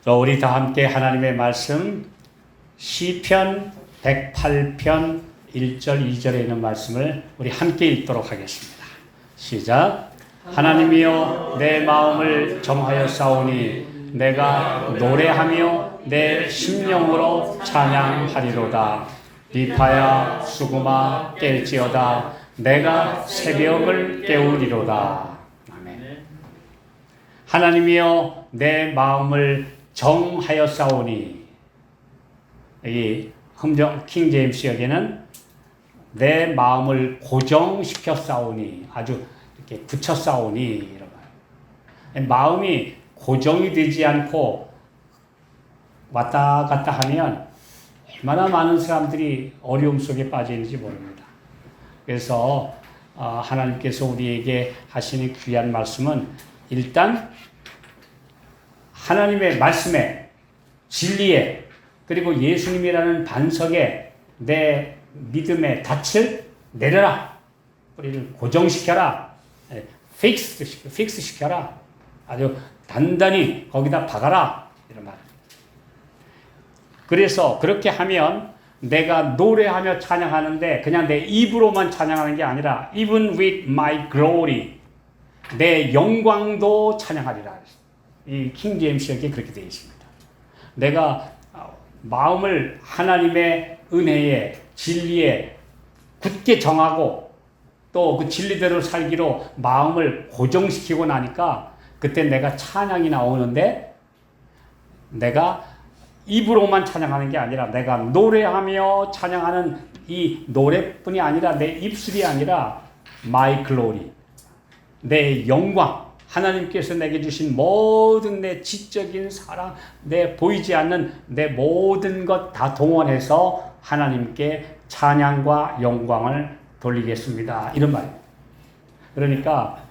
우리 다 함께 하나님의 말씀 시편 108편 1절 2절에 있는 말씀을 우리 함께 읽도록 하겠습니다. 시작. 하나님이여 내 마음을 정하여 싸우니 내가 노래하며 내 심령으로 찬양하리로다. 비파야 수구마 깰지어다. 내가 새벽을 깨우리로다. 아멘. 하나님이여 내 마음을 정하여 싸우니, 이 흥정 킹 제임스 역에는 내 마음을 고정시켜 싸우니, 아주 이렇게 붙여 싸우니 이런 말. 마음이 고정이 되지 않고 왔다 갔다 하면 얼마나 많은 사람들이 어려움 속에 빠져 있는지 모릅니다. 그래서 하나님께서 우리에게 하시는 귀한 말씀은 일단 하나님의 말씀에, 진리에, 그리고 예수님이라는 반석에 내 믿음의 닻을 내려라. 뿌리를 고정시켜라. 픽스 시켜라. 아주 단단히 거기다 박아라. 이런 말. 그래서 그렇게 하면 내가 노래하며 찬양하는데 그냥 내 입으로만 찬양하는 게 아니라 even with my glory, 내 영광도 찬양하리라. 이 킹 제임스에게 그렇게 되어 있습니다. 내가 마음을 하나님의 은혜에, 진리에 굳게 정하고 또 그 진리대로 살기로 마음을 고정시키고 나니까 그때 내가 찬양이 나오는데 내가 입으로만 찬양하는 게 아니라 내가 노래하며 찬양하는 이 노래뿐이 아니라 내 입술이 아니라 my glory, 내 영광, 하나님께서 내게 주신 모든 내 지적인 사랑, 내 보이지 않는 내 모든 것 다 동원해서 하나님께 찬양과 영광을 돌리겠습니다. 이런 말이에요. 그러니까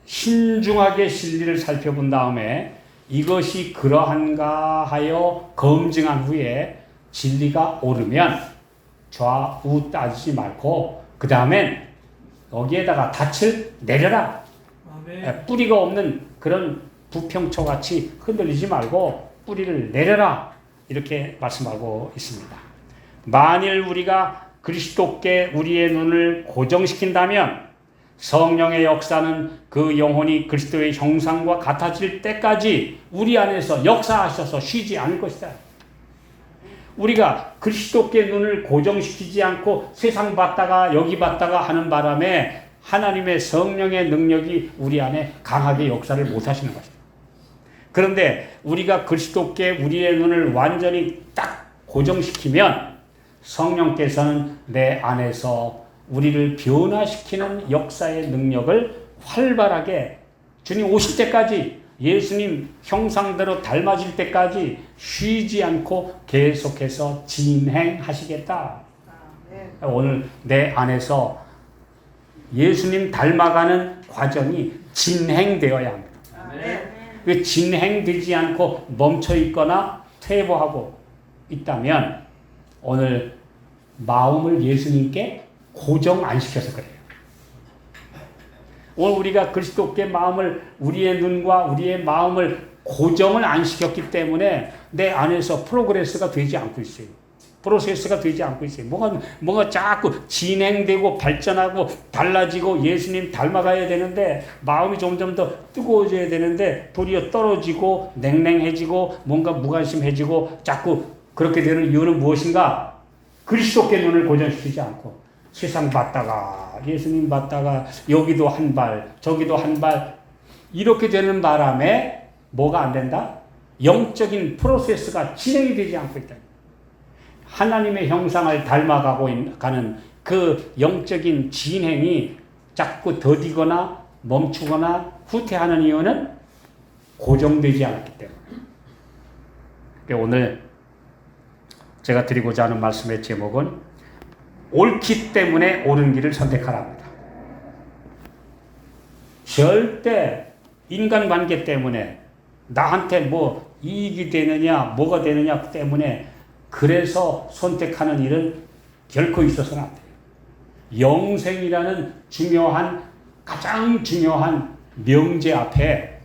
신중하게 진리를 살펴본 다음에 이것이 그러한가 하여 검증한 후에 진리가 옳으면 좌우 따지지 말고 그 다음엔 여기에다가 닻을 내려라. 아멘. 뿌리가 없는 그런 부평초같이 흔들리지 말고 뿌리를 내려라. 이렇게 말씀하고 있습니다. 만일 우리가 그리스도께 우리의 눈을 고정시킨다면 성령의 역사는 그 영혼이 그리스도의 형상과 같아질 때까지 우리 안에서 역사하셔서 쉬지 않을 것이다. 우리가 그리스도께 눈을 고정시키지 않고 세상 봤다가 여기 봤다가 하는 바람에 하나님의 성령의 능력이 우리 안에 강하게 역사를 못 하시는 것이다. 그런데 우리가 그리스도께 우리의 눈을 완전히 딱 고정시키면 성령께서는 내 안에서 우리를 변화시키는 역사의 능력을 활발하게 주님 오실 때까지, 예수님 형상대로 닮아질 때까지 쉬지 않고 계속해서 진행하시겠다. 오늘 내 안에서 예수님 닮아가는 과정이 진행되어야 합니다. 왜 진행되지 않고 멈춰 있거나 퇴보하고 있다면 오늘 마음을 예수님께 고정 안 시켜서 그래요. 오늘 우리가 그리스도께 마음을, 우리의 눈과 우리의 마음을 고정을 안 시켰기 때문에 내 안에서 프로그레스가 되지 않고 있어요. 프로세스가 되지 않고 있어요. 뭐가 자꾸 진행되고 발전하고 달라지고 예수님 닮아가야 되는데 마음이 점점 더 뜨거워져야 되는데 도리어 떨어지고 냉랭해지고 뭔가 무관심해지고 자꾸 그렇게 되는 이유는 무엇인가? 그리스도께 눈을 고정시키지 않고 세상 봤다가 예수님 봤다가 여기도 한 발 저기도 한 발 이렇게 되는 바람에 뭐가 안 된다? 영적인 프로세스가 진행이 되지 않고 있다. 하나님의 형상을 닮아가고 가는 그 영적인 진행이 자꾸 더디거나 멈추거나 후퇴하는 이유는 고정되지 않았기 때문에. 오늘 제가 드리고자 하는 말씀의 제목은 옳기 때문에 옳은 길을 선택하랍니다. 절대 인간관계 때문에 나한테 뭐 이익이 되느냐 뭐가 되느냐 때문에 그래서 선택하는 일은 결코 있어서는 안 돼요. 영생이라는 가장 중요한 명제 앞에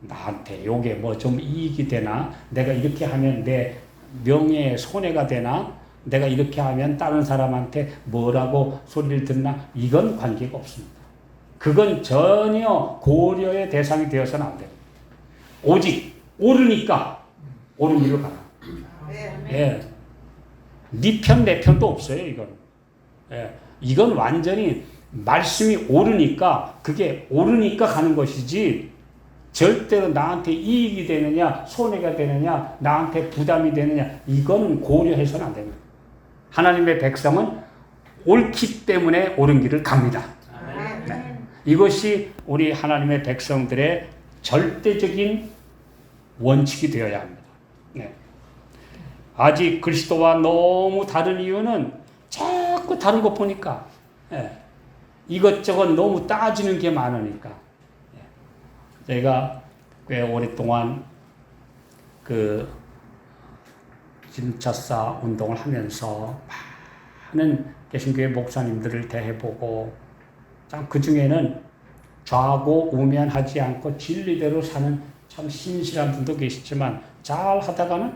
나한테 요게 뭐 좀 이익이 되나? 내가 이렇게 하면 내 명예에 손해가 되나? 내가 이렇게 하면 다른 사람한테 뭐라고 소리를 듣나? 이건 관계가 없습니다. 그건 전혀 고려의 대상이 되어서는 안 됩니다. 오직 옳으니까 옳은 길로 가라. 예. 네 편, 내 편도 없어요, 이건. 예. 이건 완전히 말씀이 옳으니까, 그게 옳으니까 가는 것이지, 절대로 나한테 이익이 되느냐, 손해가 되느냐, 나한테 부담이 되느냐, 이거는 고려해서는 안 됩니다. 하나님의 백성은 옳기 때문에 옳은 길을 갑니다. 네. 이것이 우리 하나님의 백성들의 절대적인 원칙이 되어야 합니다. 네. 아직 그리스도와 너무 다른 이유는 자꾸 다른 것 보니까, 네. 이것저것 너무 따지는 게 많으니까. 네. 제가 꽤 오랫동안 진차사 운동을 하면서 많은 개신교회 목사님들을 대해보고, 참 그 중에는 좌고우면하지 않고 진리대로 사는 참 신실한 분도 계시지만, 잘 하다가는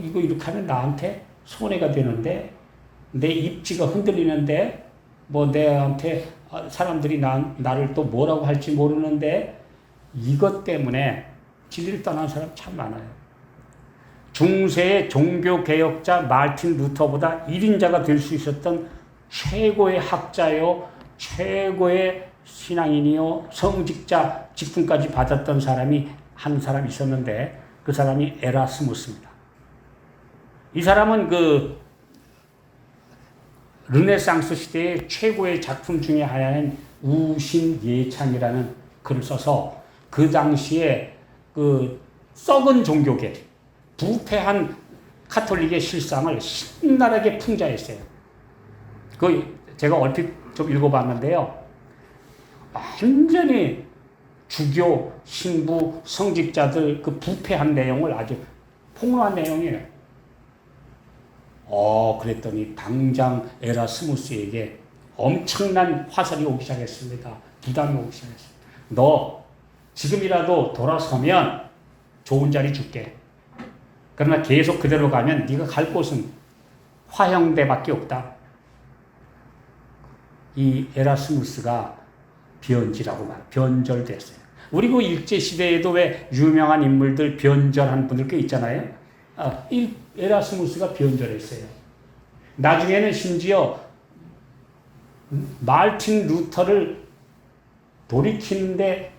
이거 이렇게 하면 나한테 손해가 되는데, 내 입지가 흔들리는데, 뭐 내한테 사람들이 나를 또 뭐라고 할지 모르는데, 이것 때문에 진리를 떠난 사람 참 많아요. 중세의 종교개혁자 마르틴 루터보다 1인자가 될 수 있었던 최고의 학자요, 최고의 신앙인이요, 성직자 직분까지 받았던 사람이 한 사람 있었는데, 그 사람이 에라스무스입니다. 이 사람은 르네상스 시대의 최고의 작품 중에 하나인 우신예창이라는 글을 써서 그 당시에 썩은 종교계, 부패한 카톨릭의 실상을 신랄하게 풍자했어요. 제가 얼핏 좀 읽어봤는데요. 완전히 주교, 신부, 성직자들 부패한 내용을 아주 폭로한 내용이에요. 그랬더니 당장 에라스무스에게 엄청난 화살이 오기 시작했습니다. 부담이 오기 시작했습니다. 너 지금이라도 돌아서면 좋은 자리 줄게. 그러나 계속 그대로 가면 네가 갈 곳은 화형대밖에 없다. 이 에라스무스가 변절됐어요. 우리 일제시대에도 왜 유명한 인물들 변절한 분들 꽤 있잖아요. 이 에라스무스가 변절했어요. 나중에는 심지어 마르틴 루터를 돌이키는데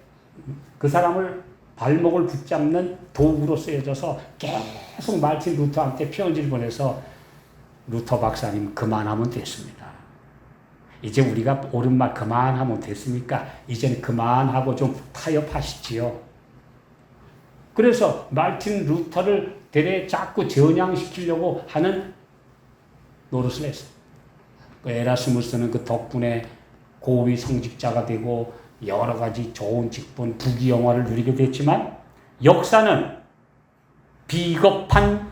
그 사람을 발목을 붙잡는 도구로 쓰여져서 계속 마르틴 루터한테 편지를 보내서, 루터 박사님 그만하면 됐습니다. 이제 우리가 옳은 말 그만하면 됐습니까? 이제는 그만하고 좀 타협하시지요. 그래서 마르틴 루터를 되레 자꾸 전향시키려고 하는 노릇을 했어요. 에라스무스는 그 덕분에 고위 성직자가 되고 여러 가지 좋은 직분, 부귀영화를 누리게 됐지만, 역사는 비겁한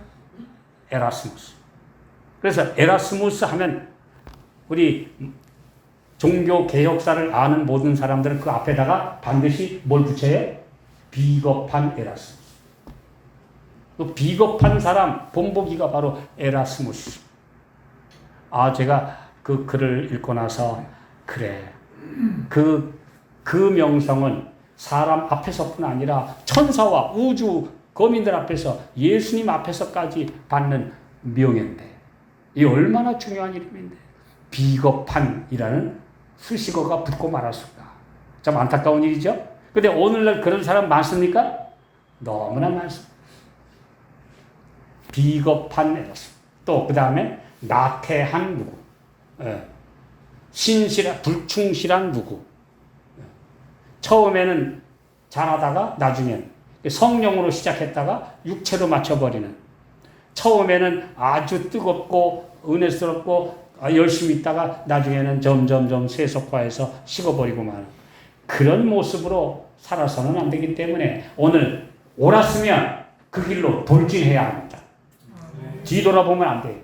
에라스무스. 그래서 에라스무스 하면 우리 종교 개혁사를 아는 모든 사람들은 그 앞에다가 반드시 뭘 붙여요? 비겁한 에라스무스. 그 비겁한 사람 본보기가 바로 에라스무스. 제가 그 글을 읽고 나서, 그래, 그 명성은 사람 앞에서뿐 아니라 천사와 우주 거민들 앞에서, 예수님 앞에서까지 받는 명예인데, 이 얼마나 중요한 이름인데 비겁한이라는 수식어가 붙고 말았을까. 참 안타까운 일이죠. 근데 오늘날 그런 사람 많습니까? 너무나 많습니다. 비겁한 에라스무스. 또 그 다음에 나태한 누구, 불충실한 누구. 처음에는 잘하다가 나중엔 성령으로 시작했다가 육체로 맞춰버리는, 처음에는 아주 뜨겁고 은혜스럽고 열심히 있다가 나중에는 점점점 세속화해서 식어버리고 마는 그런 모습으로 살아서는 안 되기 때문에, 오늘 옳았으면 그 길로 돌진해야 합니다. 뒤돌아보면 안 돼요.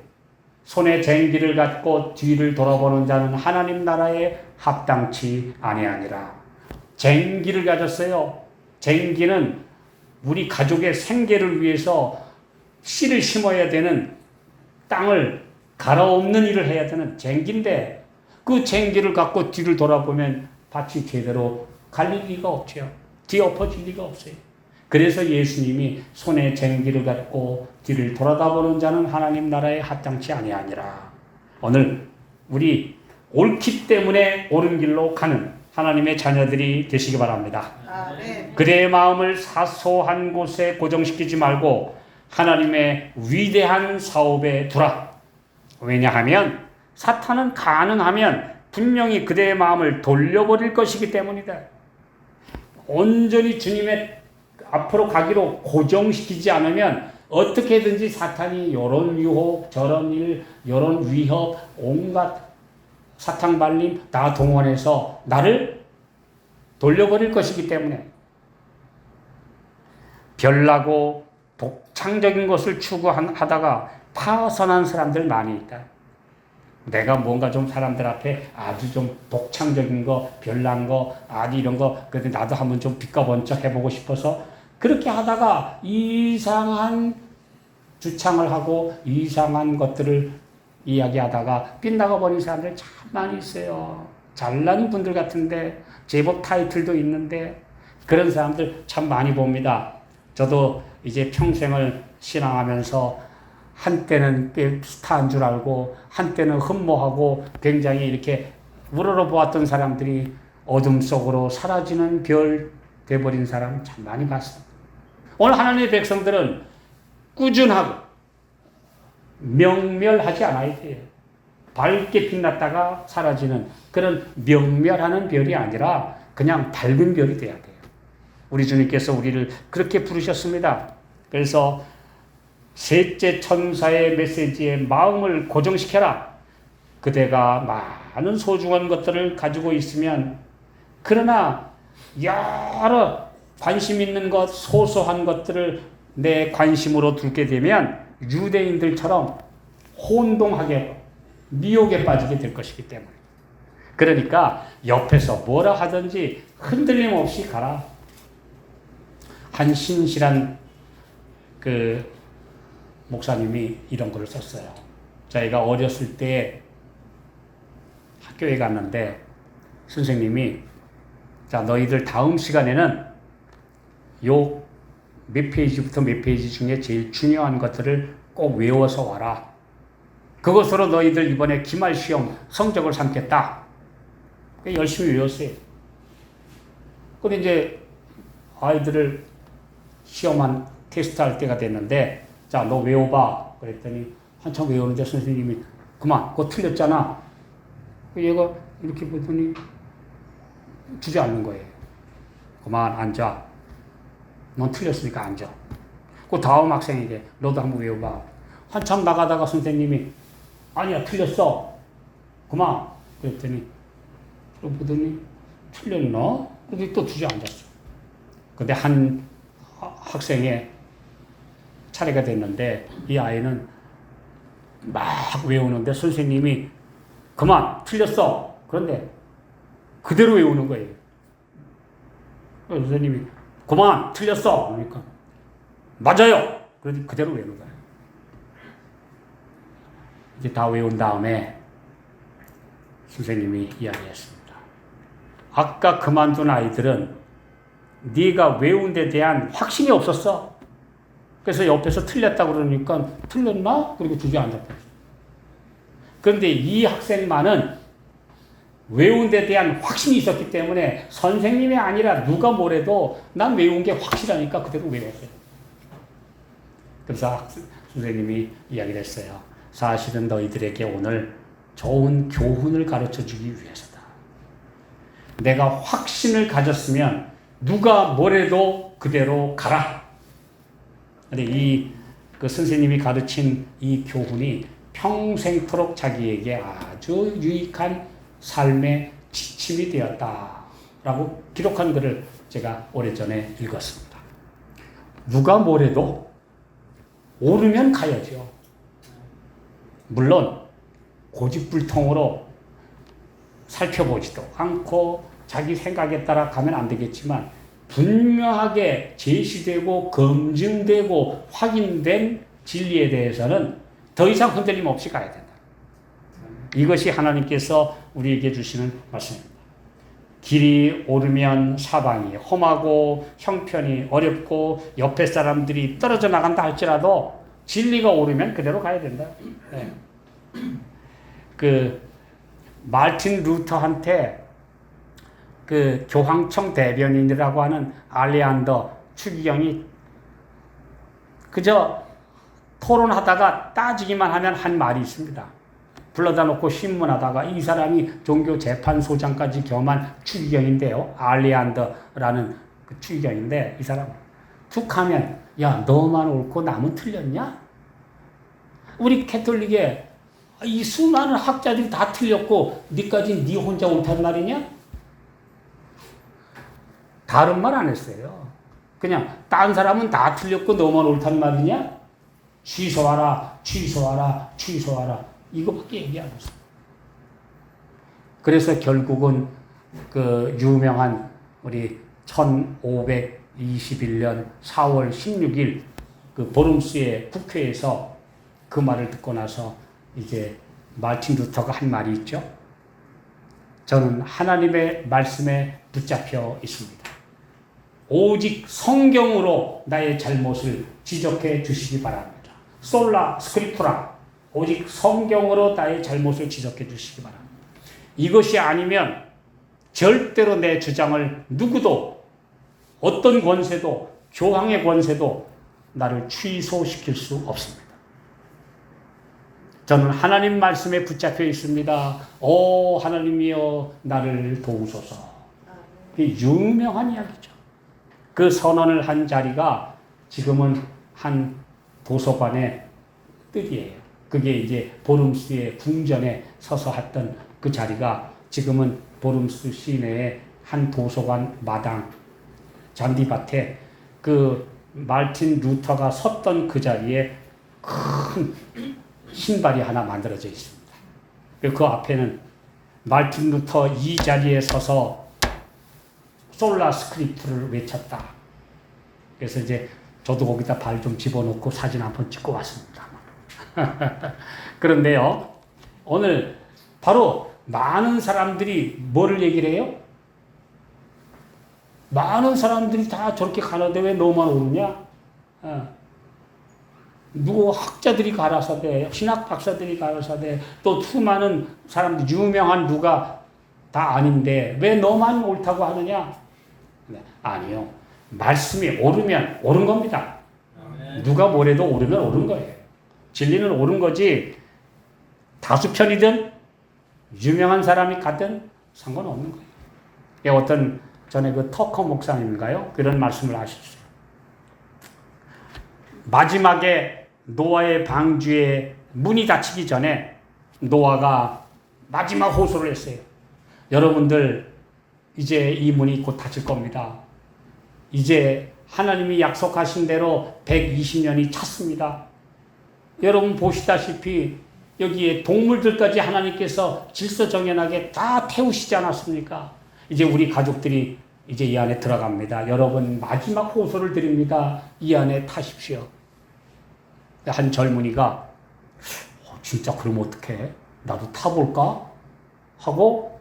손에 쟁기를 갖고 뒤를 돌아보는 자는 하나님 나라에 합당치 아니하니라. 쟁기를 가졌어요. 쟁기는 우리 가족의 생계를 위해서 씨를 심어야 되는 땅을 갈아엎는 일을 해야 되는 쟁기인데 그 쟁기를 갖고 뒤를 돌아보면 밭이 제대로 갈릴 리가 없죠. 뒤엎어질 리가 없어요. 그래서 예수님이 손에 쟁기를 갖고 뒤를 돌아다보는 자는 하나님 나라에 합당치 아니하니라. 오늘 우리 옳기 때문에 옳은 길로 가는 하나님의 자녀들이 되시기 바랍니다. 아멘. 그대의 마음을 사소한 곳에 고정시키지 말고 하나님의 위대한 사업에 두라. 왜냐하면 사탄은 가능하면 분명히 그대의 마음을 돌려버릴 것이기 때문이다. 온전히 주님의 앞으로 가기로 고정시키지 않으면 어떻게든지 사탄이 이런 유혹, 저런 일, 이런 위협, 온갖 사탕 발림 다 동원해서 나를 돌려버릴 것이기 때문에 별나고 독창적인 것을 추구하다가 파선한 사람들 많이 있다. 내가 뭔가 좀 사람들 앞에 아주 좀 독창적인 거, 별난 거, 아주 이런 거, 그래도 나도 한번 좀 빛과번쩍 해보고 싶어서 그렇게 하다가 이상한 주창을 하고 이상한 것들을 이야기하다가 빗나가 버린 사람들 참 많이 있어요. 잘난 분들 같은데 제법 타이틀도 있는데 그런 사람들 참 많이 봅니다. 저도 이제 평생을 신앙하면서 한때는 스타인 줄 알고 한때는 흠모하고 굉장히 이렇게 우러러보았던 사람들이 어둠 속으로 사라지는 별 돼버린 사람 참 많이 봤습니다. 오늘 하나님의 백성들은 꾸준하고 명멸하지 않아야 돼요. 밝게 빛났다가 사라지는 그런 명멸하는 별이 아니라 그냥 밝은 별이 돼야 돼요. 우리 주님께서 우리를 그렇게 부르셨습니다. 그래서 셋째 천사의 메시지에 마음을 고정시켜라. 그대가 많은 소중한 것들을 가지고 있으면 그러나 여러 관심 있는 것, 소소한 것들을 내 관심으로 두게 되면 유대인들처럼 혼동하게 미혹에 빠지게 될 것이기 때문에 그러니까 옆에서 뭐라 하든지 흔들림 없이 가라. 한 신실한 그 목사님이 이런 글을 썼어요. 저희가 어렸을 때 학교에 갔는데 선생님이 자 너희들 다음 시간에는 요 몇 페이지부터 몇 페이지 중에 제일 중요한 것들을 꼭 외워서 와라. 그것으로 너희들 이번에 기말 시험 성적을 삼겠다. 열심히 외웠어요. 근데 이제 아이들을 시험한 테스트할 때가 됐는데 자, 너 외워봐. 그랬더니 한참 외우는데 선생님이 그만, 그거 틀렸잖아. 얘가 이렇게 보더니 주지 않는 거예요. 그만 앉아. 넌 틀렸으니까 앉아. 그 다음 학생에게 너도 한번 외워봐. 한참 나가다가 선생님이 아니야, 틀렸어. 그만. 그랬더니 보더니 틀렸나? 그래서 또 주저 앉았어. 근데 한 학생의 차례가 됐는데 이 아이는 막 외우는데 선생님이 그만 틀렸어. 그런데 그대로 외우는 거예요. 선생님이 그만 틀렸어. 그러니까 맞아요. 그래서 그대로 외우는 거예요. 이제 다 외운 다음에 선생님이 이야기했습니다. 아까 그만둔 아이들은 네가 외운 데 대한 확신이 없었어. 그래서 옆에서 틀렸다고 그러니까 틀렸나? 그리고 주저앉았다. 그런데 이 학생만은 외운 데 대한 확신이 있었기 때문에 선생님이 아니라 누가 뭐래도 난 외운 게 확실하니까 그대로 외웠어요. 그래서 선생님이 이야기를 했어요. 사실은 너희들에게 오늘 좋은 교훈을 가르쳐주기 위해서다. 내가 확신을 가졌으면 누가 뭐래도 그대로 가라. 근데 그 선생님이 가르친 이 교훈이 평생토록 자기에게 아주 유익한 삶의 지침이 되었다라고 기록한 글을 제가 오래전에 읽었습니다. 누가 뭐래도 오르면 가야죠. 물론 고집불통으로 살펴보지도 않고 자기 생각에 따라 가면 안 되겠지만 분명하게 제시되고 검증되고 확인된 진리에 대해서는 더 이상 흔들림 없이 가야 된다. 이것이 하나님께서 우리에게 주시는 말씀입니다. 길이 오르면 사방이 험하고 형편이 어렵고 옆에 사람들이 떨어져 나간다 할지라도 진리가 오르면 그대로 가야 된다. 네. 그 마르틴 루터한테 그 교황청 대변인이라고 하는 알레안더 추기경이 그저 토론하다가 따지기만 하면 한 말이 있습니다. 불러다 놓고 신문하다가 이 사람이 종교재판소장까지 겸한 추기경인데요. 알레안더라는 그 추기경인데 이 사람 툭 하면 야 너만 옳고 남은 틀렸냐? 우리 캐톨릭에 이 수많은 학자들이 다 틀렸고 니까지 니 혼자 옳단 말이냐? 다른 말 안 했어요. 그냥 딴 사람은 다 틀렸고 너만 옳단 말이냐? 취소하라, 취소하라, 취소하라. 이거밖에 얘기 안 했어요. 그래서 결국은 그 유명한 우리 1521년 4월 16일 그 보름스의 국회에서 그 말을 듣고 나서 이제 마르틴 루터가 한 말이 있죠. 저는 하나님의 말씀에 붙잡혀 있습니다. 오직 성경으로 나의 잘못을 지적해 주시기 바랍니다. 솔라 스크립투라. 오직 성경으로 나의 잘못을 지적해 주시기 바랍니다. 이것이 아니면 절대로 내 주장을 누구도 어떤 권세도 교황의 권세도 나를 취소시킬 수 없습니다. 저는 하나님 말씀에 붙잡혀 있습니다. 오 하나님이여 나를 도우소서. 유명한 이야기죠. 그 선언을 한 자리가 지금은 한 도서관의 뜻이에요. 그게 이제 보름스의 궁전에 서서 했던 그 자리가 지금은 보름스 시내의 한 도서관 마당 잔디밭에 그 마르틴 루터가 섰던 그 자리에 큰 신발이 하나 만들어져 있습니다. 그 앞에는 마르틴 루터 이 자리에 서서 솔라 스크립트를 외쳤다. 그래서 이제 저도 거기다 발 좀 집어넣고 사진 한번 찍고 왔습니다. 그런데요, 오늘 바로 많은 사람들이 뭐를 얘기를 해요? 많은 사람들이 다 저렇게 가는데 왜 너만 오르냐? 누구 학자들이 가라사대, 신학 박사들이 가라사대, 또 수많은 사람들, 유명한 누가 다 아닌데 왜 너만 옳다고 하느냐? 네, 아니요. 말씀이 오르면 옳은 겁니다. 누가 뭐래도 오르면 옳은 거예요. 진리는 옳은 거지 다수편이든 유명한 사람이 가든 상관없는 거예요. 어떤 전에 그 터커 목사님인가요? 그런 말씀을 하셨어요. 마지막에 노아의 방주에 문이 닫히기 전에 노아가 마지막 호소를 했어요. 여러분들 이제 이 문이 곧 닫힐 겁니다. 이제 하나님이 약속하신 대로 120년이 찼습니다. 여러분 보시다시피 여기에 동물들까지 하나님께서 질서 정연하게 다 태우시지 않았습니까? 이제 우리 가족들이 이제 이 안에 들어갑니다. 여러분 마지막 호소를 드립니다. 이 안에 타십시오. 한 젊은이가 진짜 그럼 어떡해? 나도 타볼까? 하고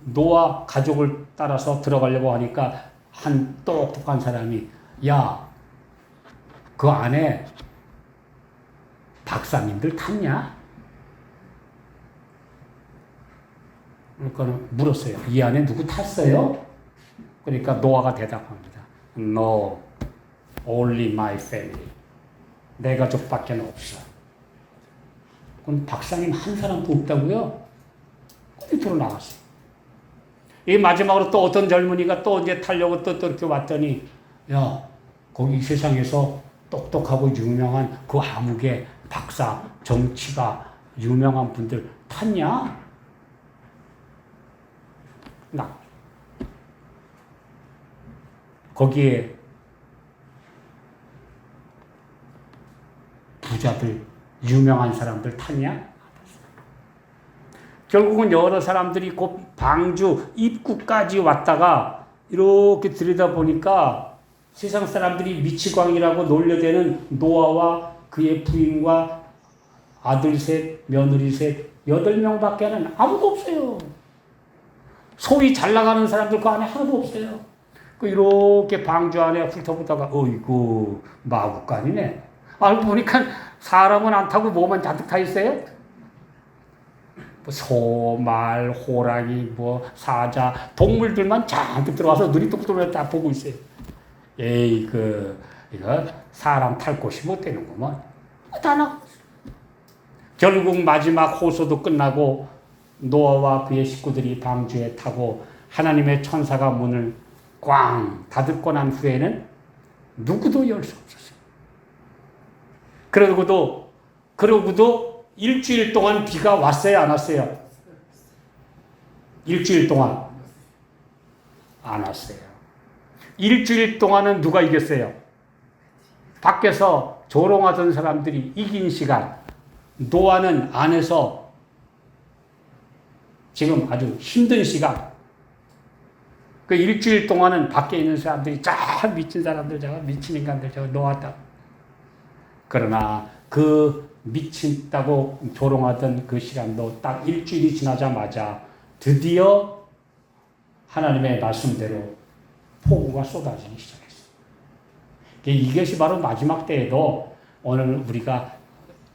노아 가족을 따라서 들어가려고 하니까 한 똑똑한 사람이 야, 그 안에 박사님들 탔냐? 그러니까 물었어요. 이 안에 누구 탔어요? 그러니까 노아가 대답합니다. No, only my family. 내 가족밖에 없어. 그럼 박사님 한 사람도 없다고요? 끝으로 나왔어요. 이 마지막으로 또 어떤 젊은이가 또 이제 타려고 또 이렇게 왔더니 야, 거기 세상에서 똑똑하고 유명한 그 암흑의 박사, 정치가 유명한 분들 탔냐? 나. 거기에 부자들, 유명한 사람들 탔냐? 결국은 여러 사람들이 곧 방주 입구까지 왔다가 이렇게 들여다보니까 세상 사람들이 미치광이라고 놀려대는 노아와 그의 부인과 아들 셋, 며느리 셋, 8명밖에는 아무도 없어요. 소위 잘 나가는 사람들 그 안에 하나도 없어요. 이렇게 방주 안에 훑어보다가 어이구 마구간이네. 알고 보니까 사람은 안 타고 뭐만 잔뜩 타 있어요? 소, 말, 호랑이, 사자, 동물들만 잔뜩 들어와서 눈이 똑똑하게 딱 보고 있어요. 에이, 이거 사람 탈 곳이 못 되는구먼. 다 나갔어. 결국 마지막 호소도 끝나고 노아와 그의 식구들이 방주에 타고 하나님의 천사가 문을 꽝 닫고 난 후에는 누구도 열 수 없었어요. 그러고도 일주일 동안 비가 왔어요, 안 왔어요? 일주일 동안 안 왔어요. 일주일 동안은 누가 이겼어요? 밖에서 조롱하던 사람들이 이긴 시간. 노아는 안에서 지금 아주 힘든 시간. 그 일주일 동안은 밖에 있는 사람들이 쫙 미친 사람들, 미친 인간들, 노았다. 그러나 그 미친다고 조롱하던 그 시간도 딱 일주일이 지나자마자 드디어 하나님의 말씀대로 폭우가 쏟아지기 시작했어요. 이것이 바로 마지막 때에도 오늘 우리가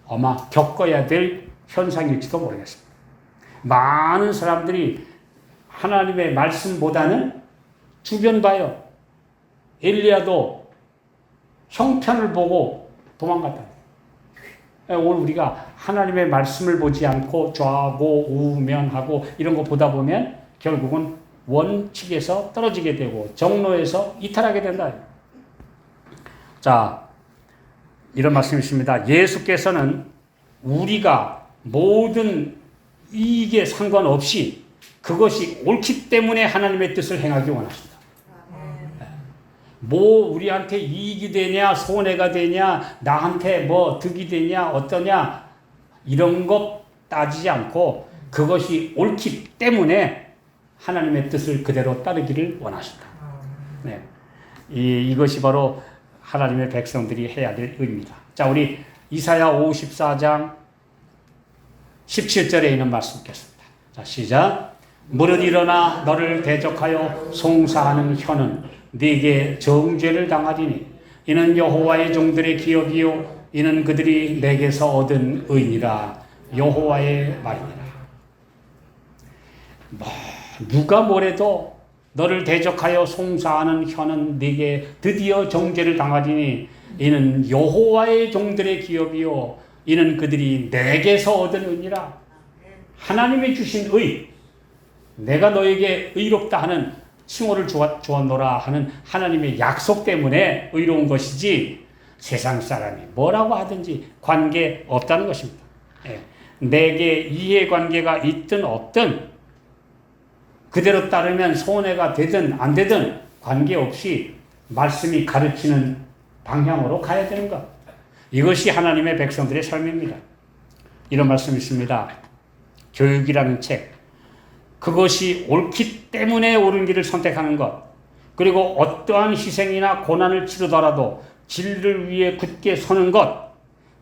아마 겪어야 될 현상일지도 모르겠습니다. 많은 사람들이 하나님의 말씀보다는 주변 봐요. 엘리야도 형편을 보고 도망갔다. 오늘 우리가 하나님의 말씀을 보지 않고 좌고 우면하고 이런 거 보다 보면 결국은 원칙에서 떨어지게 되고 정로에서 이탈하게 된다. 자, 이런 말씀이 있습니다. 예수께서는 우리가 모든 이익에 상관없이 그것이 옳기 때문에 하나님의 뜻을 행하기 원하십니다. 우리한테 이익이 되냐, 손해가 되냐, 나한테 득이 되냐, 어떠냐, 이런 것 따지지 않고 그것이 옳기 때문에 하나님의 뜻을 그대로 따르기를 원하신다. 네. 이것이 바로 하나님의 백성들이 해야 될 의미입니다. 자, 우리 이사야 54장 17절에 있는 말씀 읽겠습니다. 자, 시작. 무릇 일어나 너를 대적하여 송사하는 혀는 네게 정죄를 당하리니 이는 여호와의 종들의 기업이요 이는 그들이 내게서 얻은 의니라. 여호와의 말이니라. 누가 뭐래도 너를 대적하여 송사하는 혀는 네게 드디어 정죄를 당하리니 이는 여호와의 종들의 기업이요 이는 그들이 내게서 얻은 의니라. 하나님이 주신 의, 내가 너에게 의롭다 하는 칭호를 주었노라 하는 하나님의 약속 때문에 의로운 것이지 세상 사람이 뭐라고 하든지 관계 없다는 것입니다. 내게 이해관계가 있든 없든 그대로 따르면 손해가 되든 안 되든 관계없이 말씀이 가르치는 방향으로 가야 되는 것. 이것이 하나님의 백성들의 삶입니다. 이런 말씀이 있습니다. 교육이라는 책. 그것이 옳기 때문에 옳은 길을 선택하는 것. 그리고 어떠한 희생이나 고난을 치르더라도 진리를 위해 굳게 서는 것.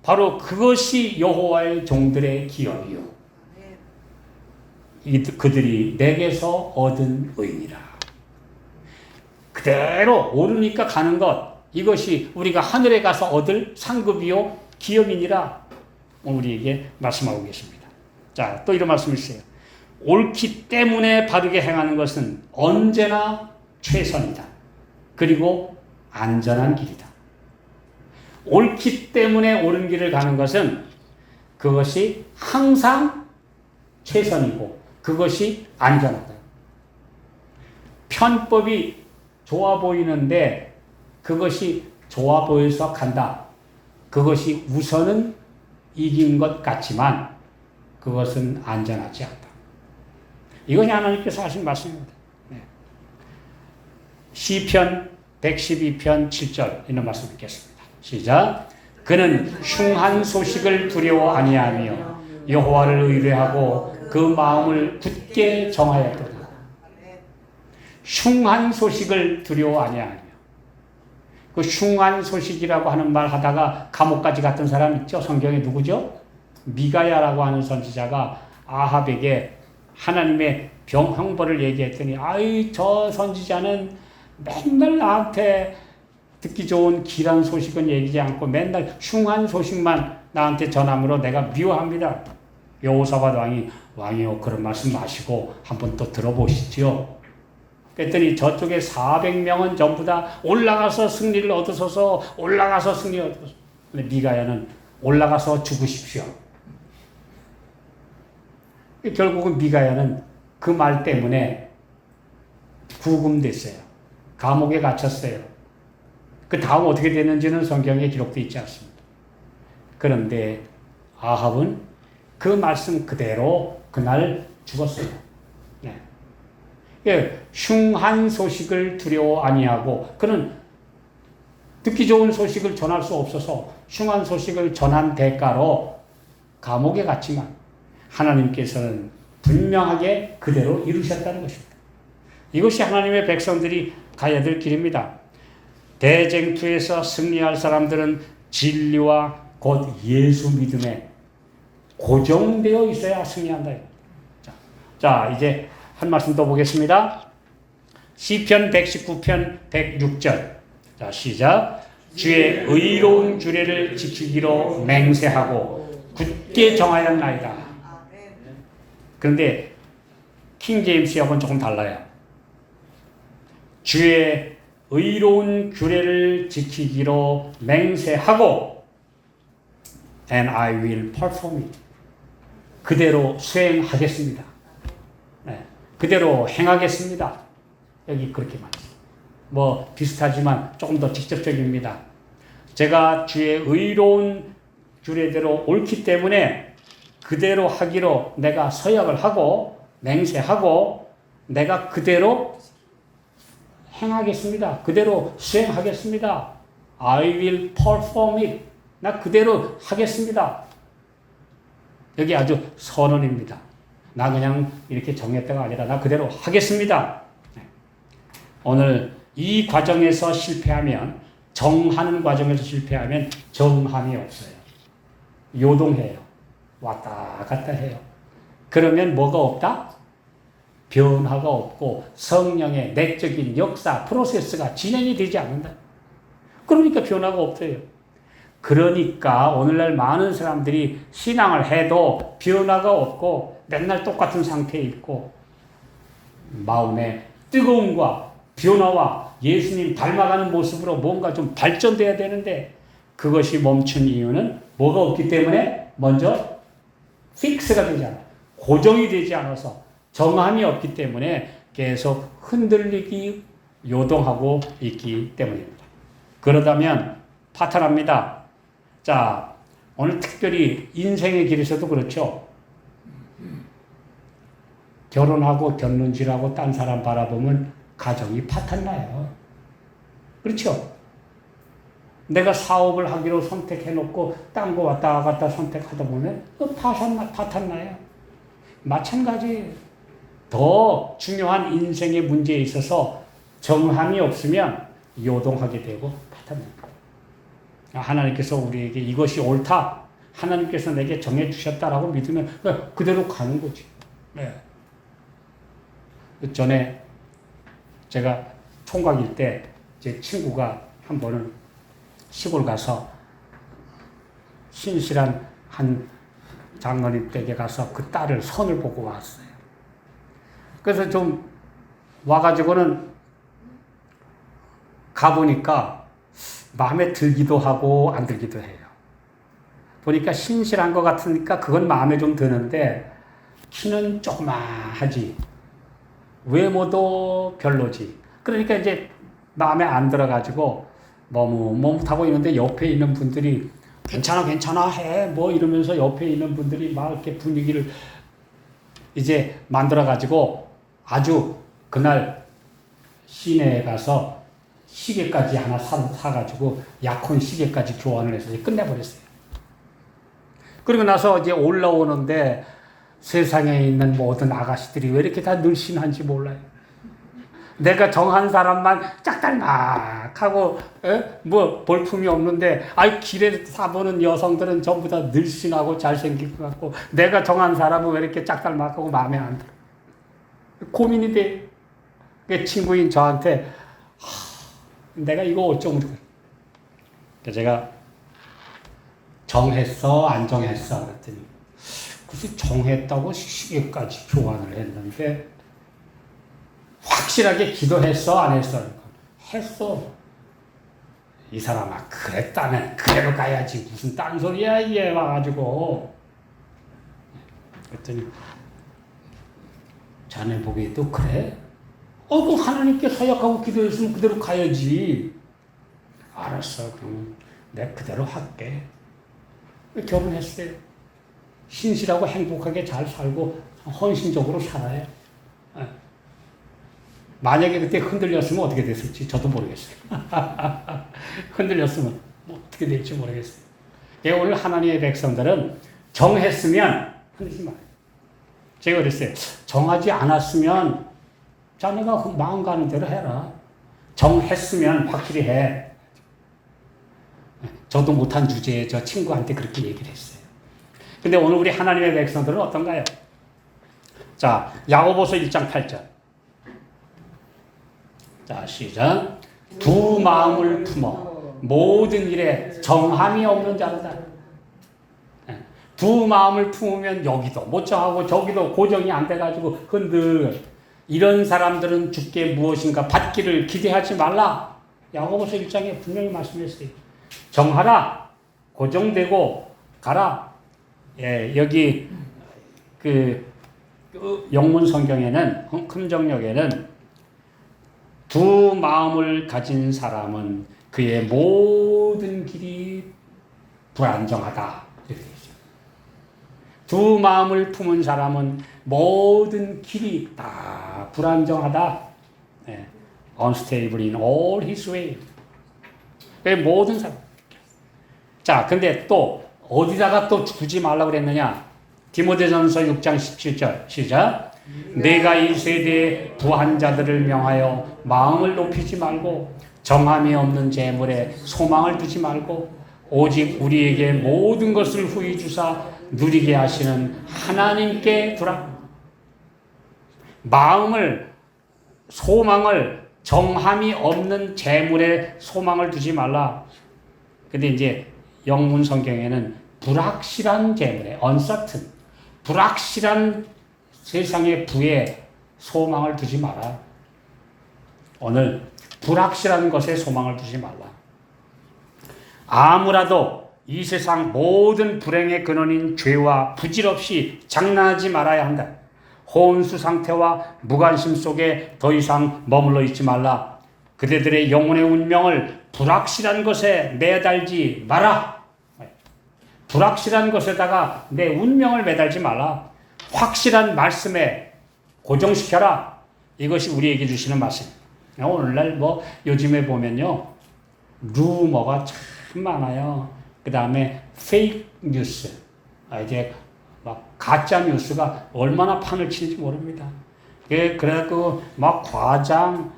바로 그것이 여호와의 종들의 기업이요. 그들이 내게서 얻은 의니라. 그대로 옳으니까 가는 것. 이것이 우리가 하늘에 가서 얻을 상급이요 기업이니라 우리에게 말씀하고 계십니다. 자, 또 이런 말씀이 있어요. 옳기 때문에 바르게 행하는 것은 언제나 최선이다. 그리고 안전한 길이다. 옳기 때문에 옳은 길을 가는 것은 그것이 항상 최선이고 그것이 안전하다. 편법이 좋아 보이는데 그것이 좋아 보여서 간다. 그것이 우선은 이긴 것 같지만 그것은 안전하지 않다. 이것이 하나님께서 하신 말씀입니다. 시편 112편 7절 이런 말씀 읽겠습니다. 시작. 그는 흉한 소식을 두려워 아니하며 여호와를 의뢰하고 그 마음을 굳게 정하였도다. 흉한 소식을 두려워 아니하며. 그 흉한 소식이라고 하는 말 하다가 감옥까지 갔던 사람 있죠? 성경에 누구죠? 미가야라고 하는 선지자가 아합에게 하나님의 형벌을 얘기했더니 아이 저 선지자는 맨날 나한테 듣기 좋은 길한 소식은 얘기하지 않고 맨날 흉한 소식만 나한테 전함으로 내가 미워합니다. 여호사밧 왕이요 그런 말씀 마시고 한번 또 들어보시죠. 그랬더니 저쪽에 400명은 전부 다 올라가서 승리를 얻으소서 올라가서 승리를 얻으소서. 근데 미가야는 올라가서 죽으십시오. 결국은 미가야는 그 말 때문에 구금됐어요. 감옥에 갇혔어요. 그 다음 어떻게 됐는지는 성경에 기록되어 있지 않습니다. 그런데 아합은 그 말씀 그대로 그날 죽었어요. 네. 흉한 소식을 두려워 아니하고 그는 듣기 좋은 소식을 전할 수 없어서 흉한 소식을 전한 대가로 감옥에 갔지만 하나님께서는 분명하게 그대로 이루셨다는 것입니다. 이것이 하나님의 백성들이 가야 될 길입니다. 대쟁투에서 승리할 사람들은 진리와 곧 예수 믿음에 고정되어 있어야 승리한다. 자, 이제 한 말씀 더 보겠습니다. 시편 119편 106절. 자, 시작. 주의 의로운 규례를 지키기로 맹세하고 굳게 정하였나이다. 그런데 킹제임스하고는 조금 달라요. 주의 의로운 규례를 지키기로 맹세하고 and I will perform it. 그대로 수행하겠습니다. 네, 그대로 행하겠습니다. 여기 그렇게 말했어요. 뭐 비슷하지만 조금 더 직접적입니다. 제가 주의 의로운 규례대로 옳기 때문에 그대로 하기로 내가 서약을 하고 맹세하고 내가 그대로 행하겠습니다. 그대로 수행하겠습니다. I will perform it. 나 그대로 하겠습니다. 여기 아주 선언입니다. 나 그냥 이렇게 정했다가 아니라 나 그대로 하겠습니다. 오늘 이 과정에서 실패하면 정하는 과정에서 실패하면 정함이 없어요. 요동해요. 왔다 갔다 해요. 그러면 뭐가 없다? 변화가 없고 성령의 내적인 역사, 프로세스가 진행이 되지 않는다. 그러니까 변화가 없어요. 그러니까 오늘날 많은 사람들이 신앙을 해도 변화가 없고 맨날 똑같은 상태에 있고 마음의 뜨거움과 변화와 예수님 닮아가는 모습으로 뭔가 좀 발전돼야 되는데 그것이 멈춘 이유는 뭐가 없기 때문에 먼저 픽스가 되지 않아요. 고정이 되지 않아서 정함이 없기 때문에 계속 흔들리기 요동하고 있기 때문입니다. 그러다면 파탄합니다. 자, 오늘 특별히 인생의 길에서도 그렇죠. 결혼하고 결혼질하고 딴 사람 바라보면 가정이 파탄나요. 그렇죠? 내가 사업을 하기로 선택해놓고 딴 거 왔다 갔다 선택하다 보면 파탄나요. 마찬가지 더 중요한 인생의 문제에 있어서 정함이 없으면 요동하게 되고 파탄납니다. 하나님께서 우리에게 이것이 옳다. 하나님께서 내게 정해주셨다라고 믿으면 그대로 가는 거지. 네. 전에 제가 총각일 때 제 친구가 한 번은 시골 가서 신실한 한 장로님 댁에 가서 그 딸을 선을 보고 왔어요. 그래서 좀 와가지고는 가보니까 마음에 들기도 하고 안 들기도 해요. 보니까 신실한 것 같으니까 그건 마음에 좀 드는데 키는 조그마하지 외모도 별로지. 그러니까 이제 마음에 안 들어가지고 머뭇하고 있는데 옆에 있는 분들이 괜찮아 해 뭐 이러면서 옆에 있는 분들이 막 이렇게 분위기를 이제 만들어가지고 아주 그날 시내에 가서 시계까지 하나 사가지고 약혼 시계까지 교환을 해서 끝내버렸어요. 그리고 나서 이제 올라오는데 세상에 있는 모든 아가씨들이 왜 이렇게 다 늘씬한지 몰라요. 내가 정한 사람만 짝달막하고 뭐 볼품이 없는데 길에 사보는 여성들은 전부 다 늘씬하고 잘생긴 것 같고 내가 정한 사람은 왜 이렇게 짝달막하고 마음에 안 들어. 고민이 돼. 그 친구인 저한테 내가 이거 어쩌면 제가 정했어 안 정했어 그랬더니 글쎄 정했다고 시계까지 교환을 했는데 확실하게 기도했어 안 했어? 했어. 이 사람아 그랬다면 그대로 가야지 무슨 딴소리야 이게 와가지고. 그랬더니 자네 보기에도 그래? 그 하나님께 사역하고 기도했으면 그대로 가야지. 알았어 그러면 내가 그대로 할게. 결혼했어요. 신실하고 행복하게 잘 살고 헌신적으로 살아요. 만약에 그때 흔들렸으면 어떻게 됐을지 저도 모르겠어요. 흔들렸으면 어떻게 될지 모르겠어요. 오늘 하나님의 백성들은 정했으면 흔들지 말아요. 제가 그랬어요. 정하지 않았으면 자네가 마음 가는 대로 해라. 정했으면 확실히 해. 저도 못한 주제에 저 친구한테 그렇게 얘기를 했어요. 근데 오늘 우리 하나님의 백성들은 어떤가요? 자, 야고보서 1장 8절. 자, 시작. 두 마음을 품어 모든 일에 정함이 없는 자로다. 두 마음을 품으면 여기도 못 정하고 저기도 고정이 안 돼가지고 흔들. 이런 사람들은 주께 무엇인가 받기를 기대하지 말라. 야고보서 1장에 분명히 말씀했어요. 정하라. 고정되고 가라. 여기 영문 성경에는 금정역에는 두 마음을 가진 사람은 그의 모든 길이 불안정하다. 이렇게 되어 있어요. 두 마음을 품은 사람은 모든 길이 다 불안정하다. Unstable in all his way. 모든 사람. 자, 근데 또 어디다가 또 두지 말라고 그랬느냐? 디모데전서 6장 17절 시작. 내가 이 세대의 부한 자들을 명하여 마음을 높이지 말고 정함이 없는 재물에 소망을 두지 말고 오직 우리에게 모든 것을 후히 주사 누리게 하시는 하나님께 두라. 마음을 소망을 정함이 없는 재물에 소망을 두지 말라. 근데 이제 영문 성경에는 불확실한 재물에 uncertain 불확실한 세상의 부에 소망을 두지 마라. 오늘 불확실한 것에 소망을 두지 말라. 아무라도 이 세상 모든 불행의 근원인 죄와 부질없이 장난하지 말아야 한다. 혼수 상태와 무관심 속에 더 이상 머물러 있지 말라. 그대들의 영혼의 운명을 불확실한 것에 매달지 마라. 불확실한 것에다가 내 운명을 매달지 말라. 확실한 말씀에 고정시켜라. 이것이 우리에게 주시는 말씀. 오늘날 요즘에 보면요. 루머가 참 많아요. 그 다음에 페이크 뉴스. 이제 가짜 뉴스가 얼마나 판을 치는지 모릅니다. 그래갖고 과장,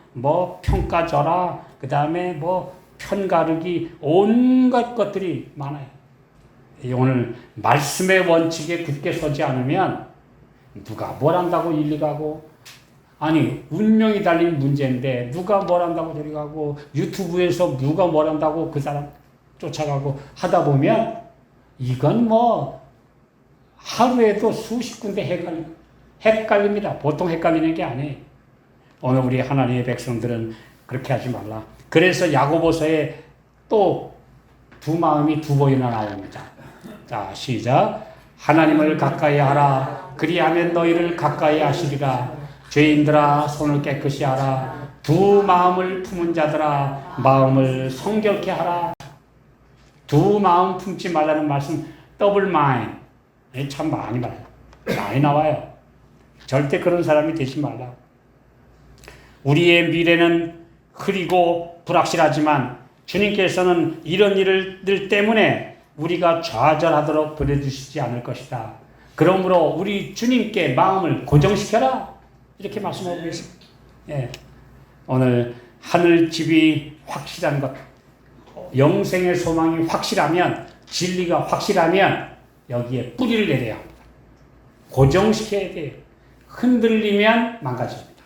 평가절하, 그 다음에 편가르기, 온갖 것들이 많아요. 오늘 말씀의 원칙에 굳게 서지 않으면 누가 뭘 한다고 이리 가고, 아니 운명이 달린 문제인데 누가 뭘 한다고 저리 가고, 유튜브에서 누가 뭘 한다고 그 사람 쫓아가고 하다 보면 이건 하루에도 수십 군데 헷갈립니다. 보통 헷갈리는 게 아니에요. 오늘 우리 하나님의 백성들은 그렇게 하지 말라. 그래서 야고보서에 또 두 마음이 두 번이나 나옵니다. 자, 시작. 하나님을 가까이 하라. 그리하면 너희를 가까이 하시리라. 죄인들아 손을 깨끗이 하라. 두 마음을 품은 자들아 마음을 성결케 하라. 두 마음 품지 말라는 말씀 더블 마인 참 많이 나와요. 절대 그런 사람이 되지 말라. 우리의 미래는 흐리고 불확실하지만 주님께서는 이런 일들 때문에 우리가 좌절하도록 보내주시지 않을 것이다. 그러므로 우리 주님께 마음을 고정시켜라. 이렇게 말씀하고 계십니다. 오늘 하늘집이 확실한 것, 영생의 소망이 확실하면, 진리가 확실하면 여기에 뿌리를 내려야 합니다. 고정시켜야 돼요. 흔들리면 망가집니다.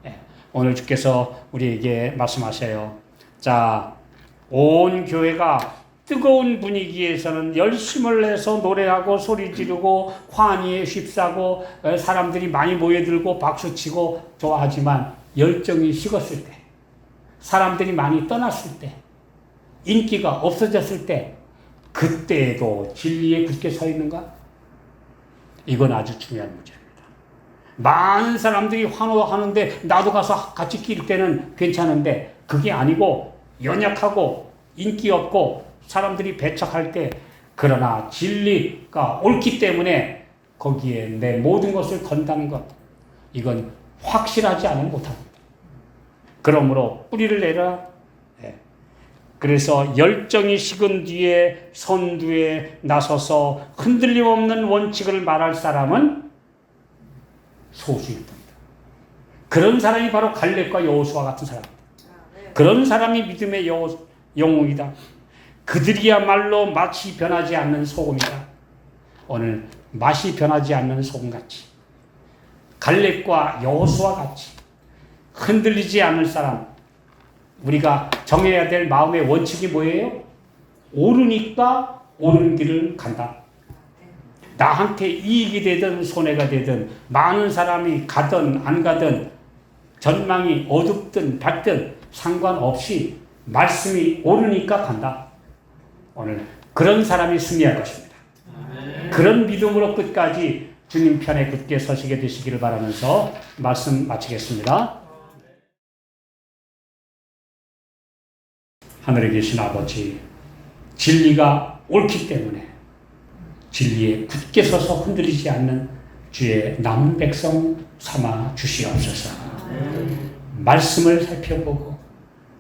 예, 오늘 주께서 우리에게 말씀하셔요. 자, 온 교회가 뜨거운 분위기에서는 열심을 내서 노래하고 소리 지르고 환희에 휩싸고 사람들이 많이 모여들고 박수치고 좋아하지만 열정이 식었을 때, 사람들이 많이 떠났을 때, 인기가 없어졌을 때, 그때에도 진리에 굳게 서 있는가? 이건 아주 중요한 문제입니다. 많은 사람들이 환호하는데 나도 가서 같이 낄 때는 괜찮은데 그게 아니고 연약하고 인기 없고 사람들이 배척할 때, 그러나 진리가 옳기 때문에 거기에 내 모든 것을 건다는 것, 이건 확실하지 않으면 못합니다. 그러므로 뿌리를 내라. 그래서 열정이 식은 뒤에 선두에 나서서 흔들림 없는 원칙을 말할 사람은 소수일 뿐이다. 그런 사람이 바로 갈렙과 여호수아 같은 사람입니다. 그런 사람이 믿음의 영웅이다. 그들이야말로 맛이 변하지 않는 소금이다. 오늘 맛이 변하지 않는 소금같이, 갈렙과 여호수아 같이 흔들리지 않을 사람, 우리가 정해야 될 마음의 원칙이 뭐예요? 오르니까 옳은 길을 간다. 나한테 이익이 되든 손해가 되든, 많은 사람이 가든 안 가든, 전망이 어둡든 밝든 상관없이 말씀이 오르니까 간다. 오늘 그런 사람이 승리할 것입니다. 그런 믿음으로 끝까지 주님 편에 굳게 서시게 되시기를 바라면서 말씀 마치겠습니다. 하늘에 계신 아버지, 진리가 옳기 때문에 진리에 굳게 서서 흔들리지 않는 주의 남은 백성 삼아 주시옵소서. 말씀을 살펴보고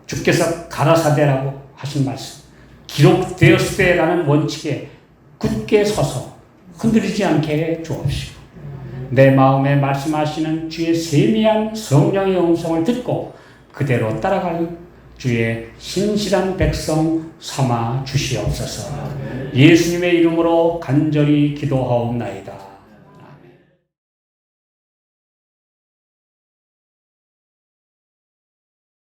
주께서 가라사대라고 하신 말씀, 기록되었을 때라는 원칙에 굳게 서서 흔들리지 않게 해 주옵시고, 내 마음에 말씀하시는 주의 세미한 성령의 음성을 듣고 그대로 따라가는 주의 신실한 백성 삼아 주시옵소서. 예수님의 이름으로 간절히 기도하옵나이다.